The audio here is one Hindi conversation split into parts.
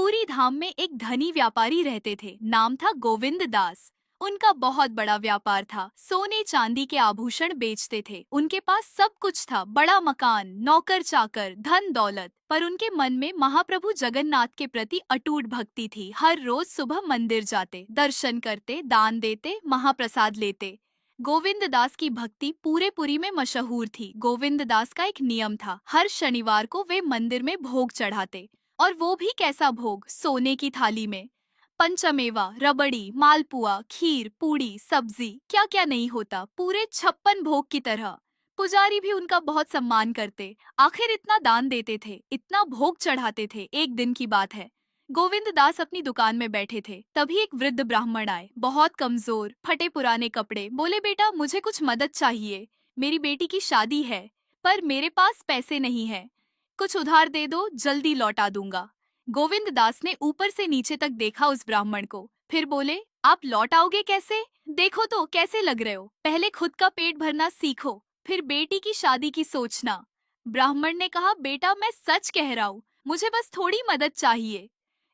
पूरी धाम में एक धनी व्यापारी रहते थे। नाम था गोविंद दास। उनका बहुत बड़ा व्यापार था। सोने चांदी के आभूषण बेचते थे। उनके पास सब कुछ था, बड़ा मकान, नौकर चाकर, धन दौलत। पर उनके मन में महाप्रभु जगन्नाथ के प्रति अटूट भक्ति थी। हर रोज सुबह मंदिर जाते, दर्शन करते, दान देते, महाप्रसाद लेते। गोविंद दास की भक्ति पूरे पुरी में मशहूर थी। गोविंद दास का एक नियम था, हर शनिवार को वे मंदिर में भोग चढ़ाते। और वो भी कैसा भोग, सोने की थाली में। पंचमेवा, रबड़ी, मालपुआ, खीर, पूड़ी, सब्जी, क्या क्या नहीं होता, पूरे 56 भोग की तरह। पुजारी भी उनका बहुत सम्मान करते। आखिर इतना दान देते थे, इतना भोग चढ़ाते थे। एक दिन की बात है, गोविंद दास अपनी दुकान में बैठे थे। तभी एक वृद्ध ब्राह्मण आए, बहुत कमजोर, फटे पुराने कपड़े। बोले, बेटा मुझे कुछ मदद चाहिए, मेरी बेटी की शादी है, पर मेरे पास पैसे नहीं है, कुछ उधार दे दो, जल्दी लौटा दूंगा। गोविंद दास ने ऊपर से नीचे तक देखा उस ब्राह्मण को, फिर बोले, आप लौट आओगे कैसे? देखो तो कैसे लग रहे हो, पहले खुद का पेट भरना सीखो, फिर बेटी की शादी की सोचना। ब्राह्मण ने कहा, बेटा मैं सच कह रहा हूँ, मुझे बस थोड़ी मदद चाहिए।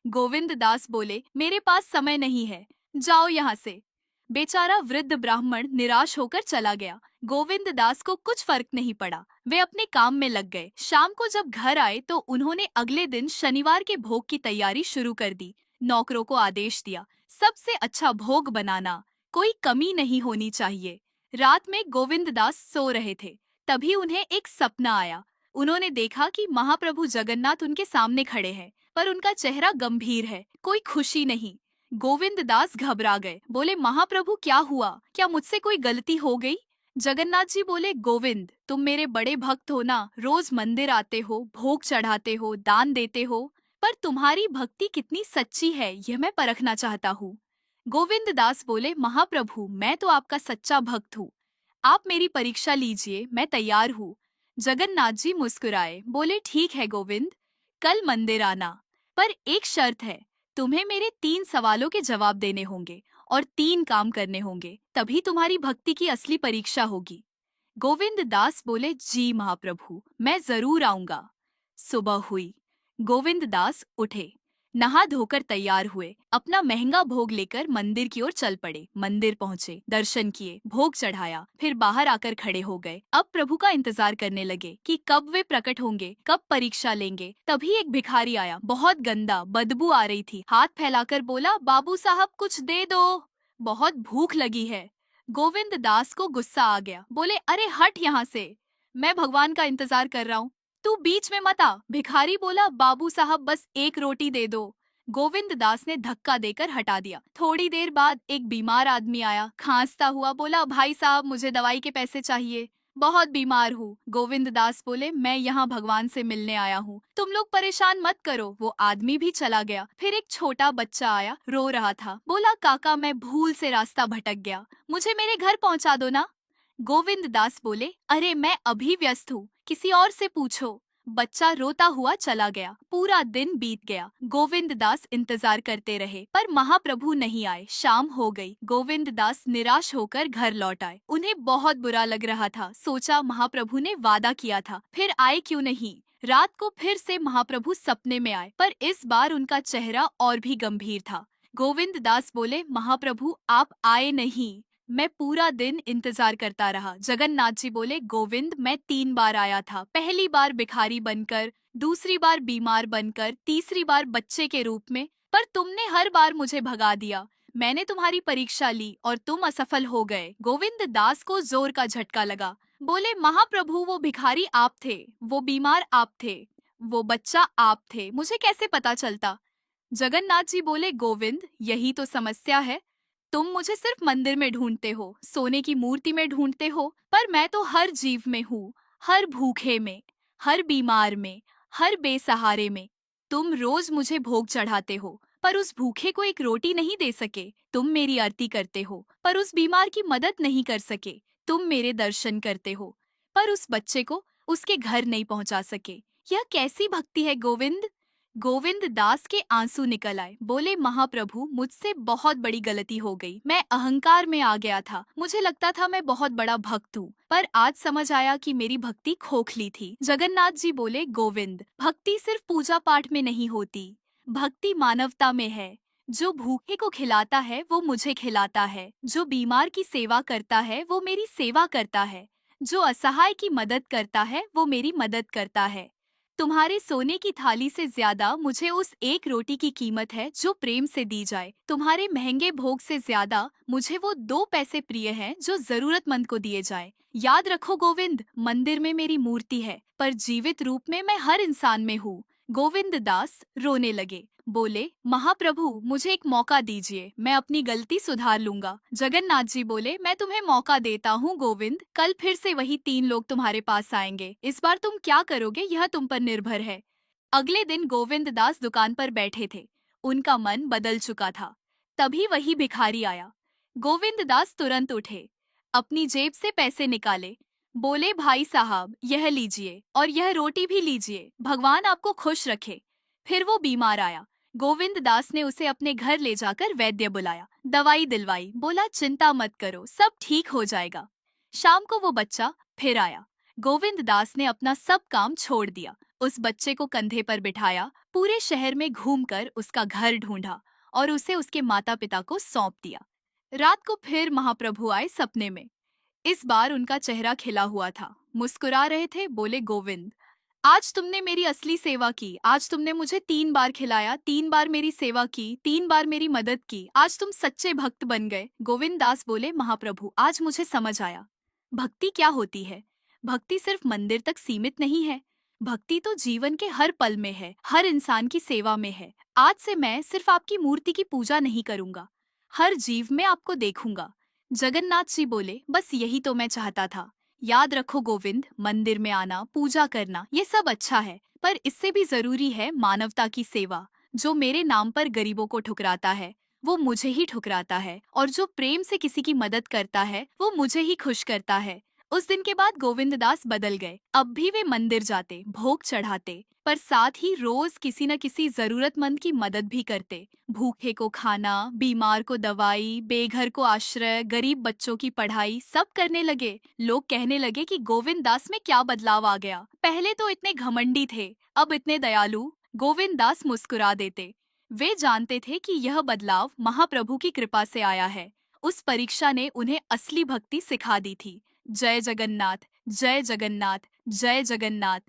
गोविंद दास बोले, मेरे पास समय नहीं है, जाओ यहाँ से। बेचारा वृद्ध ब्राह्मण निराश होकर चला गया। गोविंद दास को कुछ फर्क नहीं पड़ा, वे अपने काम में लग गए। शाम को जब घर आए तो उन्होंने अगले दिन शनिवार के भोग की तैयारी शुरू कर दी। नौकरों को आदेश दिया, सबसे अच्छा भोग बनाना, कोई कमी नहीं होनी चाहिए। रात में गोविंद दास सो रहे थे, तभी उन्हें एक सपना आया। उन्होंने देखा कि महाप्रभु जगन्नाथ उनके सामने खड़े हैं, पर उनका चेहरा गंभीर है, कोई खुशी नहीं। गोविंद दास घबरा गए, बोले, महाप्रभु क्या हुआ, क्या मुझसे कोई गलती हो गई? जगन्नाथ जी बोले, गोविंद तुम मेरे बड़े भक्त हो ना, रोज मंदिर आते हो, भोग चढ़ाते हो, दान देते हो, पर तुम्हारी भक्ति कितनी सच्ची है यह मैं परखना चाहता हूँ। गोविंद दास बोले, महाप्रभु मैं तो आपका सच्चा भक्त हूँ, आप मेरी परीक्षा लीजिए, मैं तैयार हूँ। जगन्नाथ जी मुस्कुराए, बोले, ठीक है गोविंद, कल मंदिर आना, पर एक शर्त है, तुम्हें मेरे 3 सवालों के जवाब देने होंगे और 3 काम करने होंगे, तभी तुम्हारी भक्ति की असली परीक्षा होगी। गोविंद दास बोले, जी महाप्रभु, मैं जरूर आऊंगा। सुबह हुई, गोविंद दास उठे, नहा धोकर तैयार हुए, अपना महंगा भोग लेकर मंदिर की ओर चल पड़े। मंदिर पहुँचे, दर्शन किए, भोग चढ़ाया, फिर बाहर आकर खड़े हो गए। अब प्रभु का इंतजार करने लगे कि कब वे प्रकट होंगे, कब परीक्षा लेंगे। तभी एक भिखारी आया, बहुत गंदा, बदबू आ रही थी। हाथ फैलाकर बोला, बाबू साहब कुछ दे दो, बहुत भूख लगी है। गोविंद दास को गुस्सा आ गया, बोले, अरे हट यहाँ से, मैं भगवान का इंतजार कर रहा हूँ, तू बीच में मत आ। भिखारी बोला, बाबू साहब बस एक रोटी दे दो। गोविंद दास ने धक्का देकर हटा दिया। थोड़ी देर बाद एक बीमार आदमी आया, खांसता हुआ बोला, भाई साहब मुझे दवाई के पैसे चाहिए, बहुत बीमार हूँ। गोविंद दास बोले, मैं यहाँ भगवान से मिलने आया हूँ, तुम लोग परेशान मत करो। वो आदमी भी चला गया। फिर एक छोटा बच्चा आया, रो रहा था, बोला, काका मैं भूल से रास्ता भटक गया, मुझे मेरे घर पहुँचा दो ना। गोविंद दास बोले, अरे मैं अभी व्यस्त हूँ, किसी और से पूछो। बच्चा रोता हुआ चला गया। पूरा दिन बीत गया। गोविंद दास इंतजार करते रहे, पर महाप्रभु नहीं आए। शाम हो गई। गोविंद दास निराश होकर घर लौट आए। उन्हें बहुत बुरा लग रहा था। सोचा, महाप्रभु ने वादा किया था, फिर आए क्यों नहीं। रात को फिर से महाप्रभु सपने में आए, पर इस बार उनका चेहरा और भी गंभीर था। गोविंद दास बोले, महाप्रभु आप आए नहीं, मैं पूरा दिन इंतजार करता रहा। जगन्नाथ जी बोले, गोविंद मैं 3 बार आया था, पहली बार भिखारी बनकर, दूसरी बार बीमार बनकर, तीसरी बार बच्चे के रूप में, पर तुमने हर बार मुझे भगा दिया। मैंने तुम्हारी परीक्षा ली और तुम असफल हो गए। गोविंद दास को जोर का झटका लगा। बोले, महाप्रभु वो भिखारी आप थे, वो बीमार आप थे, वो बच्चा आप थे, मुझे कैसे पता चलता। जगन्नाथ जी बोले, गोविंद यही तो समस्या है, तुम मुझे सिर्फ मंदिर में ढूंढते हो, सोने की मूर्ति में ढूंढते हो, पर मैं तो हर जीव में हूँ, हर भूखे में, हर बीमार में, हर बेसहारे में। तुम रोज मुझे भोग चढ़ाते हो, पर उस भूखे को एक रोटी नहीं दे सके। तुम मेरी आरती करते हो, पर उस बीमार की मदद नहीं कर सके। तुम मेरे दर्शन करते हो, पर उस बच्चे को उसके घर नहीं पहुंचा सके। यह कैसी भक्ति है गोविंद? गोविंद दास के आंसू निकल आए। बोले, महाप्रभु मुझसे बहुत बड़ी गलती हो गई, मैं अहंकार में आ गया था, मुझे लगता था मैं बहुत बड़ा भक्त हूँ, पर आज समझ आया कि मेरी भक्ति खोखली थी। जगन्नाथ जी बोले, गोविंद भक्ति सिर्फ पूजा पाठ में नहीं होती, भक्ति मानवता में है। जो भूखे को खिलाता है वो मुझे खिलाता है, जो बीमार की सेवा करता है वो मेरी सेवा करता है, जो असहाय की मदद करता है वो मेरी मदद करता है। तुम्हारे सोने की थाली से ज्यादा मुझे उस एक रोटी की कीमत है जो प्रेम से दी जाए। तुम्हारे महंगे भोग से ज्यादा मुझे वो 2 पैसे प्रिय हैं जो जरूरतमंद को दिए जाए। याद रखो गोविंद, मंदिर में मेरी मूर्ति है पर जीवित रूप में मैं हर इंसान में हूँ। गोविंद दास रोने लगे, बोले, महाप्रभु मुझे एक मौका दीजिए, मैं अपनी गलती सुधार लूंगा। जगन्नाथ जी बोले, मैं तुम्हें मौका देता हूँ गोविंद, कल फिर से वही 3 लोग तुम्हारे पास आएंगे। इस बार तुम क्या करोगे यह तुम पर निर्भर है। अगले दिन गोविंद दास दुकान पर बैठे थे। उनका मन बदल चुका था। तभी वही भिखारी आया। गोविंद दास तुरंत उठे, अपनी जेब से पैसे निकाले, बोले, भाई साहब यह लीजिए और यह रोटी भी लीजिए, भगवान आपको खुश रखे। फिर वो बीमार आया। गोविंद दास ने उसे अपने घर ले जाकर वैद्य बुलाया, दवाई दिलवाई, बोला, चिंता मत करो, सब ठीक हो जाएगा। शाम को वो बच्चा फिर आया। गोविंद दास ने अपना सब काम छोड़ दिया, उस बच्चे को कंधे पर बिठाया, पूरे शहर में घूमकर उसका घर ढूंढा और उसे उसके माता पिता को सौंप दिया। रात को फिर महाप्रभु आए सपने में। इस बार उनका चेहरा खिला हुआ था, मुस्कुरा रहे थे, बोले, गोविंद आज तुमने मेरी असली सेवा की, आज तुमने मुझे 3 बार खिलाया, 3 बार मेरी सेवा की, 3 बार मेरी मदद की, आज तुम सच्चे भक्त बन गए। गोविंद दास बोले, महाप्रभु आज मुझे समझ आया, भक्ति क्या होती है। भक्ति सिर्फ मंदिर तक सीमित नहीं है, भक्ति तो जीवन के हर पल में है, हर इंसान की सेवा में है। आज से मैं सिर्फ आपकी मूर्ति की पूजा नहीं करूंगा, हर जीव में आपको देखूंगा। जगन्नाथ जी बोले, बस यही तो मैं चाहता था। याद रखो गोविंद, मंदिर में आना, पूजा करना, ये सब अच्छा है, पर इससे भी जरूरी है मानवता की सेवा। जो मेरे नाम पर गरीबों को ठुकराता है वो मुझे ही ठुकराता है, और जो प्रेम से किसी की मदद करता है वो मुझे ही खुश करता है। उस दिन के बाद गोविंद दास बदल गए। अब भी वे मंदिर जाते, भोग चढ़ाते, पर साथ ही रोज किसी न किसी जरूरतमंद की मदद भी करते। भूखे को खाना, बीमार को दवाई, बेघर को आश्रय, गरीब बच्चों की पढ़ाई, सब करने लगे। लोग कहने लगे कि गोविंद दास में क्या बदलाव आ गया, पहले तो इतने घमंडी थे, अब इतने दयालु। गोविंद दास मुस्कुरा देते। वे जानते थे कि यह बदलाव महाप्रभु की कृपा से आया है। उस परीक्षा ने उन्हें असली भक्ति सिखा दी थी। जय जगन्नाथ, जय जगन्नाथ, जय जगन्नाथ।